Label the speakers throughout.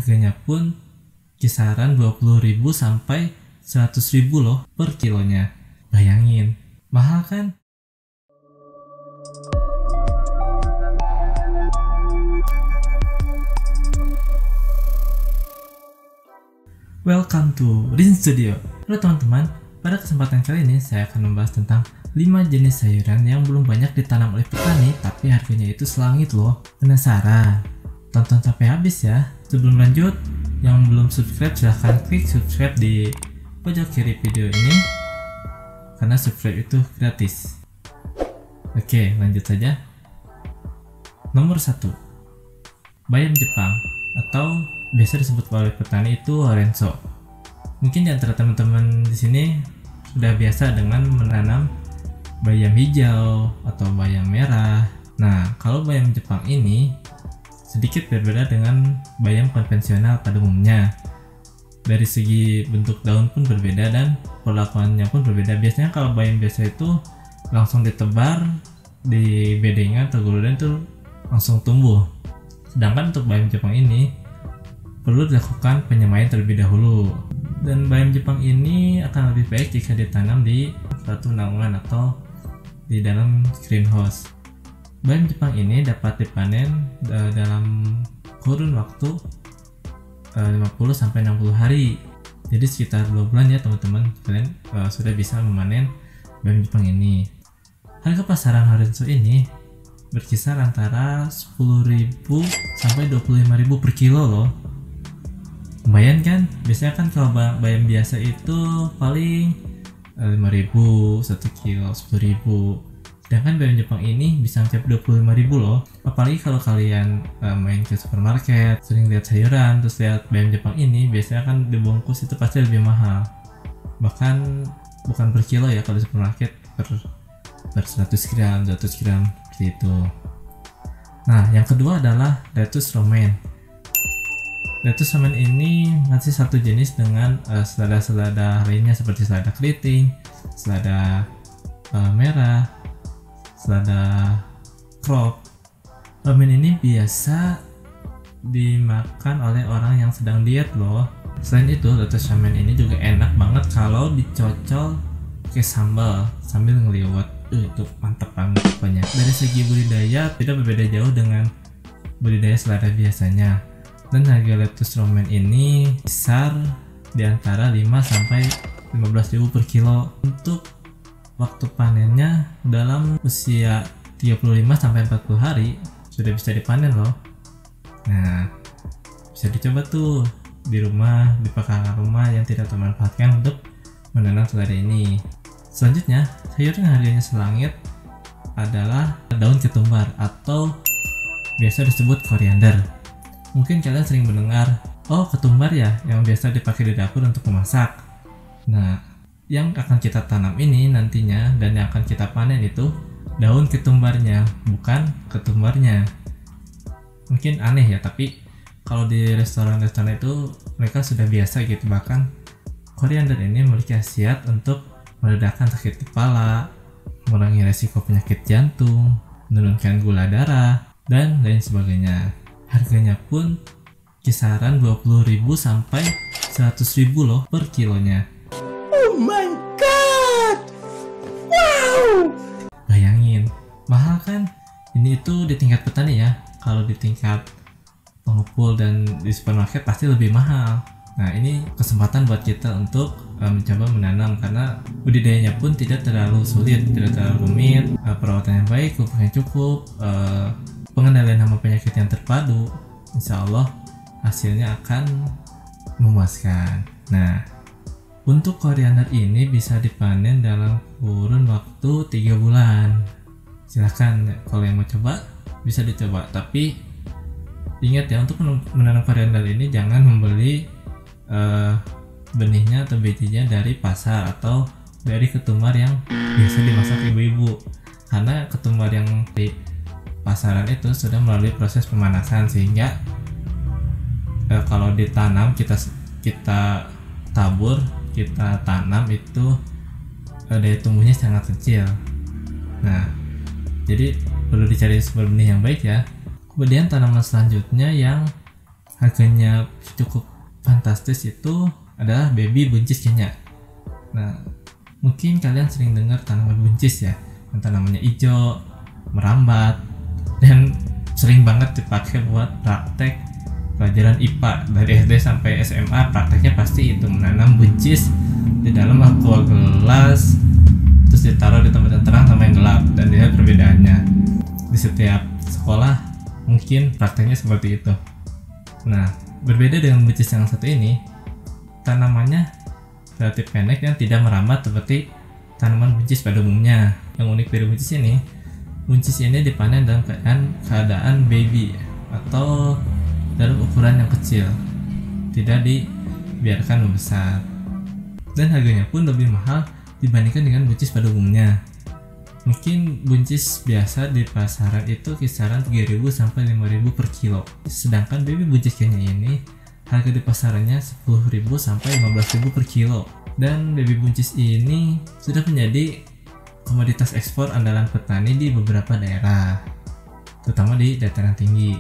Speaker 1: Harganya pun kisaran 20.000 sampai 100.000 loh per kilonya. Bayangin, mahal kan? Welcome to Rin Studio. Halo teman-teman, pada kesempatan kali ini saya akan membahas tentang 5 jenis sayuran yang belum banyak ditanam oleh petani tapi harganya itu selangit loh. Penasaran? Tonton sampai habis ya. Sebelum lanjut, yang belum subscribe silahkan klik subscribe di pojok kiri video ini karena subscribe itu gratis. Oke, lanjut saja. Nomor 1, bayam Jepang atau biasa disebut oleh petani itu Lorenzo. Mungkin di antara teman-teman di sini sudah biasa dengan menanam bayam hijau atau bayam merah. Nah, kalau bayam Jepang ini sedikit berbeda dengan bayam konvensional pada umumnya. Dari segi bentuk daun pun berbeda dan perlakuannya pun berbeda. Biasanya kalau bayam biasa itu langsung ditebar di bedengan atau guludan itu langsung tumbuh. Sedangkan untuk bayam Jepang ini perlu dilakukan penyemaian terlebih dahulu, dan bayam Jepang ini akan lebih baik jika ditanam di suatu naungan atau di dalam greenhouse. Bayam Jepang ini dapat dipanen dalam kurun waktu 50-60 hari, jadi sekitar 2 bulan ya teman-teman, kalian sudah bisa memanen bayam Jepang ini. Harga pasaran Lorenzo ini berkisar antara 10.000 sampai 25.000 per kilo loh. Lumayan kan? Biasanya kan kalau bayam biasa itu paling 5.000 1 kilo, 10.000. Sedangkan bayam Jepang ini bisa mencapai 25.000 loh. Apalagi kalau kalian main ke supermarket, sering lihat sayuran, terus lihat bayam Jepang ini, biasanya kan dibungkus itu pasti lebih mahal. Bahkan bukan per kilo ya, kalau di supermarket per 100 gram, 200 gram seperti itu. Nah, yang kedua adalah lettuce romaine. Lettuce romaine ini masih satu jenis dengan selada-selada lainnya seperti selada keriting, selada merah, selada crop. Romaine ini biasa dimakan oleh orang yang sedang diet loh. Selain itu, lettuce romaine ini juga enak banget kalau dicocol pakai sambal sambil ngeliwet. Itu mantap banget pokoknya. Dari segi budidaya tidak berbeda jauh dengan budidaya selada biasanya. Dan harga lettuce romaine ini besar di antara 5 sampai 15.000 per kilo. Untuk waktu panennya dalam usia 35 sampai 40 hari sudah bisa dipanen loh. Nah, bisa dicoba tuh di rumah, di pekarangan rumah yang tidak termanfaatkan untuk menanam selada ini. Selanjutnya, sayuran yang harganya selangit adalah daun ketumbar atau biasa disebut koriander. Mungkin kalian sering mendengar, oh ketumbar ya yang biasa dipakai di dapur untuk memasak. Nah, yang akan kita tanam ini nantinya dan yang akan kita panen itu daun ketumbarnya, bukan ketumbarnya. Mungkin aneh ya, tapi kalau di restoran-restoran itu mereka sudah biasa gitu. Bahkan koriander ini memiliki khasiat untuk meredakan sakit kepala, mengurangi resiko penyakit jantung, menurunkan gula darah, dan lain sebagainya. Harganya pun kisaran 20.000 sampai 100.000 loh per kilonya.
Speaker 2: Oh my god! Wow!
Speaker 1: Bayangin, mahal kan? Ini itu di tingkat petani ya. Kalau di tingkat pengepul dan di supermarket pasti lebih mahal. Nah, ini kesempatan buat kita untuk mencoba menanam karena budidayanya pun tidak terlalu sulit, tidak terlalu rumit, perawatan yang baik, pupuk yang cukup, pengendalian hama penyakit yang terpadu. Insya Allah hasilnya akan memuaskan. Nah, untuk koriander ini bisa dipanen dalam kurun waktu 3 bulan. Silahkan kalau yang mau coba bisa dicoba, tapi ingat ya, untuk menanam koriander ini jangan membeli benihnya atau bijinya dari pasar atau dari ketumbar yang biasa dimasak ibu-ibu, karena ketumbar yang di pasaran itu sudah melalui proses pemanasan sehingga kalau ditanam kita tabur, kita tanam itu daya tumbuhnya sangat kecil. Nah, jadi perlu dicari sumber benih yang baik ya. Kemudian tanaman selanjutnya yang harganya cukup fantastis itu adalah baby buncis Kenya. Nah, mungkin kalian sering dengar tanaman buncis ya, yang tanamannya hijau, merambat, dan sering banget dipakai buat praktek pelajaran IPA dari SD sampai SMA. Prakteknya pasti itu menanam buncis di dalam aqua gelas, terus ditaruh di tempat yang terang sama yang gelap, dan lihat perbedaannya. Di setiap sekolah mungkin prakteknya seperti itu. Nah, berbeda dengan buncis yang satu ini, tanamannya relatif pendek dan tidak merambat seperti tanaman buncis pada umumnya. Yang unik dari buncis ini dipanen dalam keadaan baby atau dalam ukuran yang kecil, tidak dibiarkan membesar, dan harganya pun lebih mahal dibandingkan dengan buncis pada umumnya. Mungkin buncis biasa di pasaran itu kisaran 3.000 sampai 5.000 per kilo, sedangkan baby buncis Kenya ini harga di pasarannya 10.000 sampai 15.000 per kilo. Dan baby buncis ini sudah menjadi komoditas ekspor andalan petani di beberapa daerah, terutama di dataran tinggi.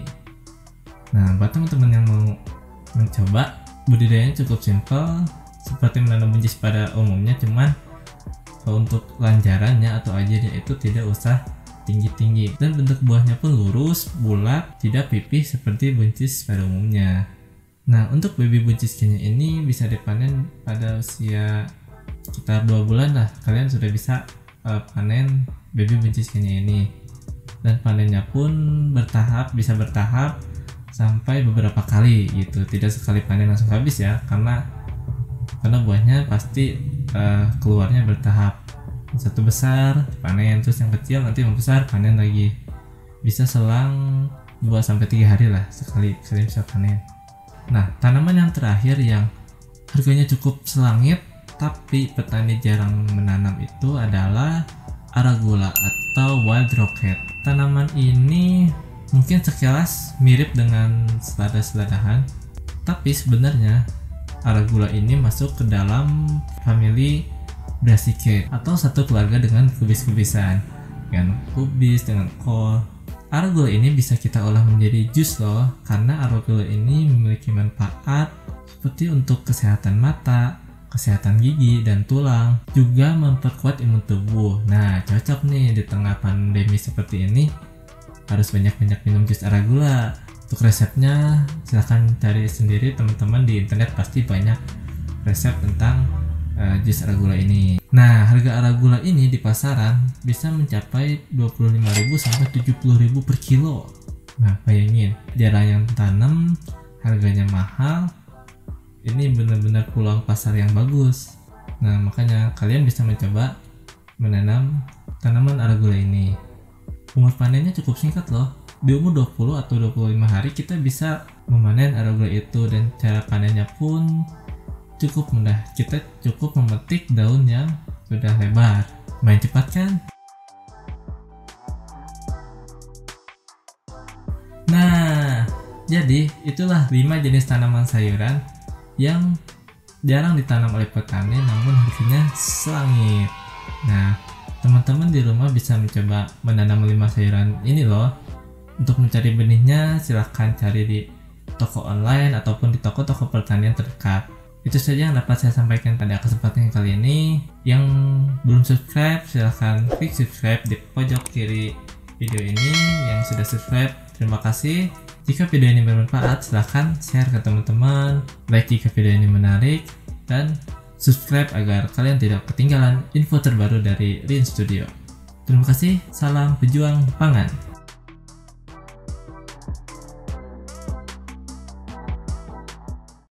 Speaker 1: Nah, buat teman-teman yang mau mencoba, budidayanya cukup simpel seperti menanam buncis pada umumnya, cuman untuk lanjarannya atau ajarnya itu tidak usah tinggi-tinggi, dan bentuk buahnya pun lurus, bulat, tidak pipih seperti buncis pada umumnya. Nah, untuk baby buncis Kenya ini bisa dipanen pada usia sekitar 2 bulan lah. Kalian sudah bisa panen baby buncis Kenya ini, dan panennya pun bisa bertahap sampai beberapa kali gitu, tidak sekali panen langsung habis ya, karena buahnya pasti keluarnya bertahap. Satu besar panen, terus yang kecil nanti membesar panen lagi. Bisa selang 2-3 hari lah sekali bisa panen. Nah, tanaman yang terakhir yang harganya cukup selangit tapi petani jarang menanam itu adalah arugula atau wild rocket. Tanaman ini mungkin sekilas mirip dengan selada-seladahan, tapi sebenarnya arugula ini masuk ke dalam famili Brassicaceae atau satu keluarga dengan kubis-kubisan, dengan kubis, dengan kol. Arugula ini bisa kita olah menjadi jus loh, karena arugula ini memiliki manfaat seperti untuk kesehatan mata, kesehatan gigi dan tulang, juga memperkuat imun tubuh. Nah, cocok nih di tengah pandemi seperti ini, harus banyak-banyak minum jus arugula. Untuk resepnya silahkan cari sendiri teman-teman di internet, pasti banyak resep tentang jus arugula ini. Nah, harga arugula ini di pasaran bisa mencapai 25.000 sampai 70.000 per kilo. Nah, bayangin, jarang yang tanam, harganya mahal. Ini benar-benar peluang pasar yang bagus. Nah, makanya kalian bisa mencoba menanam tanaman arugula ini. Umur panennya cukup singkat loh. Di umur 20 atau 25 hari kita bisa memanen arugula itu, dan cara panennya pun cukup mudah. Kita cukup memetik daun yang sudah lebar. Main cepat kan? Nah, jadi itulah 5 jenis tanaman sayuran yang jarang ditanam oleh petani namun harganya selangit. Nah, teman-teman di rumah bisa mencoba menanam 5 sayuran ini loh. Untuk mencari benihnya silahkan cari di toko online ataupun di toko-toko pertanian terdekat. Itu saja yang dapat saya sampaikan pada kesempatan kali ini. Yang belum subscribe silahkan klik subscribe di pojok kiri video ini. Yang sudah subscribe, terima kasih. Jika video ini bermanfaat silahkan share ke teman-teman, like jika video ini menarik, dan subscribe agar kalian tidak ketinggalan info terbaru dari Rin Studio. Terima kasih, salam pejuang pangan.